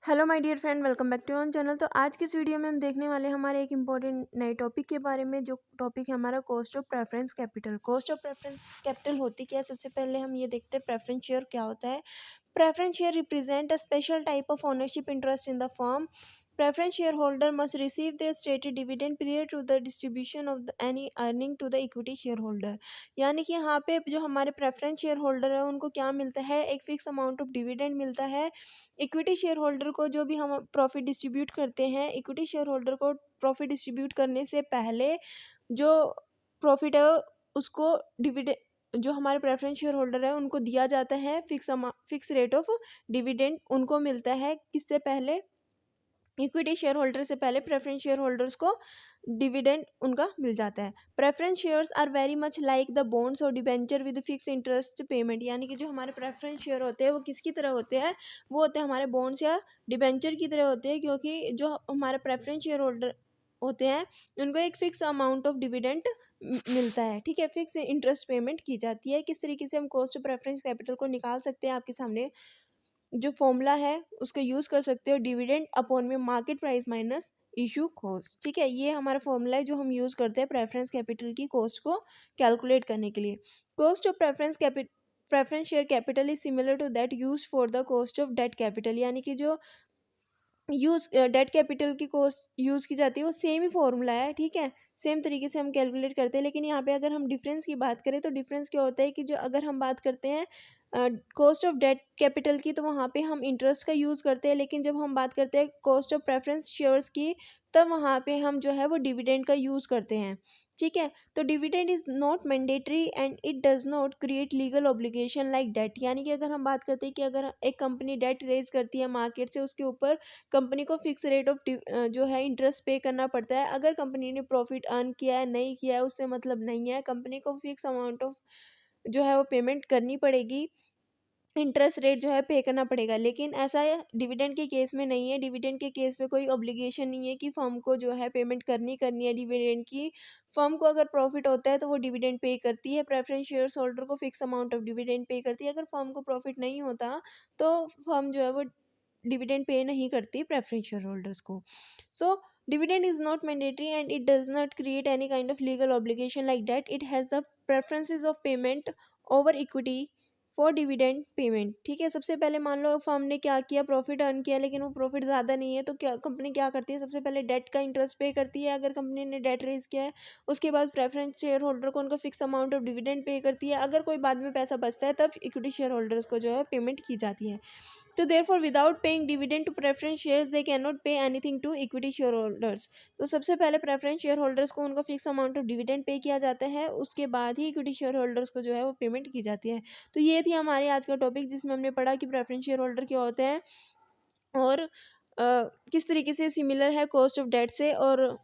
Hello my dear friend, welcome back to on channel. तो आज की इस वीडियो में हम देखने वाले हैं हमारे एक इम्पॉर्टेंट नए टॉपिक के बारे में, जो टॉपिक है हमारा cost of preference capital. Cost of preference capital होती क्या है? सबसे पहले हम ये देखते हैं प्रेफरेंस शेयर क्या होता है। Preference share represent a special type of ownership interest in the firm. Preference shareholder must receive their stated dividend prior to the distribution of any earning to the equity shareholder. यानी कि यहाँ पे जो हमारे preference share holder है उनको क्या मिलता है? एक फिक्स अमाउंट ऑफ डिविडेंड मिलता है। इक्विटी शेयर होल्डर को जो भी हम प्रॉफिट डिस्ट्रीब्यूट करते हैं, इक्विटी शेयर होल्डर को प्रॉफिट डिस्ट्रीब्यूट करने से पहले जो प्रॉफिट है उसको डिविडेंड जो हमारे प्रेफरेंस शेयर होल्डर है उनको दिया जाता है। फिक्स रेट ऑफ डिविडेंड उनको मिलता है। किससे पहले? इक्विटी शेयर होल्डर से पहले प्रेफरेंस शेयर होल्डर्स को डिविडेंड उनका मिल जाता है। Preference shares are very much like the bonds और debenture with fix interest payment. यानी कि जो हमारे प्रेफरेंस शेयर होते हैं वो किसकी तरह होते हैं? वो होते हैं हमारे बॉन्ड्स या डिबेंचर की तरह होते हैं, क्योंकि जो हमारे प्रेफरेंस शेयर होल्डर होते हैं उनको एक फिक्स अमाउंट ऑफ डिविडेंड मिलता है। ठीक है, फिक्स इंटरेस्ट पेमेंट की जाती है। किस तरीके से हम कॉस्ट ऑफ प्रेफरेंस कैपिटल को निकाल सकते हैं? आपके सामने जो फॉर्मूला है उसका यूज़ कर सकते हो, डिविडेंड अपॉन में market price minus issue cost. ठीक है, ये हमारा फॉर्मूला है जो हम यूज़ करते हैं प्रेफरेंस कैपिटल की कॉस्ट को कैलकुलेट करने के लिए। Cost of preference share capital is similar to that use for the cost of debt capital. यानी कि जो डेट कैपिटल की कॉस्ट यूज़ की जाती है वो सेम ही फॉर्मूला है। ठीक है, सेम तरीके से हम कैलकुलेट करते हैं। लेकिन यहाँ पे अगर हम डिफरेंस की बात करें तो डिफरेंस क्या होता है कि जो अगर हम बात करते हैं कॉस्ट ऑफ डेट कैपिटल की तो वहाँ पे हम इंटरेस्ट का यूज़ करते हैं, लेकिन जब हम बात करते हैं कॉस्ट ऑफ प्रेफरेंस शेयर्स की तब वहाँ पे हम जो है वो डिविडेंड का यूज़ करते हैं। ठीक है, तो dividend is not mandatory and it does not create legal obligation like debt. यानी कि अगर हम बात करते हैं कि अगर एक कंपनी डेट रेज करती है मार्केट से, उसके ऊपर कंपनी को फिक्स रेट ऑफ जो है इंटरेस्ट पे करना पड़ता है। अगर कंपनी ने प्रॉफिट अर्न किया है नहीं किया है उससे मतलब नहीं है, कंपनी को फिक्स अमाउंट ऑफ जो है वो पेमेंट करनी पड़ेगी, इंटरेस्ट रेट जो है पे करना पड़ेगा। लेकिन ऐसा डिविडेंड के केस में नहीं है। डिविडेंड के केस में कोई ऑब्लिगेशन नहीं है कि फर्म को जो है पेमेंट करनी है डिविडेंड की। फर्म को अगर प्रॉफिट होता है तो वो डिविडेंड पे करती है, प्रेफरेंस शेयर्स होल्डर को fix amount of dividend pay करती है। अगर फर्म को प्रॉफिट नहीं होता तो फर्म जो है वो डिविडेंड पे नहीं करती प्रेफरेंस शेयर होल्डर्स को। सो dividend is not mandatory and it does not create any kind of legal obligation like that. It has the preferences of payment over equity for dividend payment. ठीक है, सबसे पहले मान लो firm ने क्या किया, profit earn किया, लेकिन वो प्रॉफिट ज़्यादा नहीं है तो क्या कंपनी क्या करती है? सबसे पहले डेट का इंटरेस्ट पे करती है। अगर कंपनी ने डेट रेज किया है उसके बाद प्रेफरेंस शेयर होल्डर को उनका fix amount of dividend pay करती है। अगर कोई बाद में पैसा बचता है तब इक्विटी शेयर होल्डर्स को जो है पेमेंट की जाती है। तो therefore without paying dividend to preference shares they cannot pay anything to equity shareholders। तो सबसे पहले प्रेफरेंस शेयर होल्डर्स को उनका fix amount of dividend pay किया जाता है, उसके बाद ही इक्विटी शेयर होल्डर्स को जो है वो पेमेंट की जाती है। तो ये थी हमारी आज का टॉपिक जिसमें हमने पढ़ा कि प्रेफरेंस शेयर होल्डर क्या होते हैं और किस तरीके से सिमिलर है कॉस्ट ऑफ डेट से, और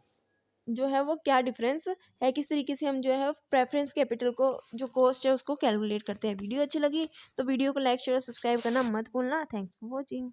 जो है वो क्या डिफरेंस है, किस तरीके से हम जो है प्रेफरेंस कैपिटल को जो कॉस्ट है उसको कैलकुलेट करते हैं। वीडियो अच्छी लगी तो वीडियो को लाइक शेयर और सब्सक्राइब करना मत भूलना। Thanks for watching.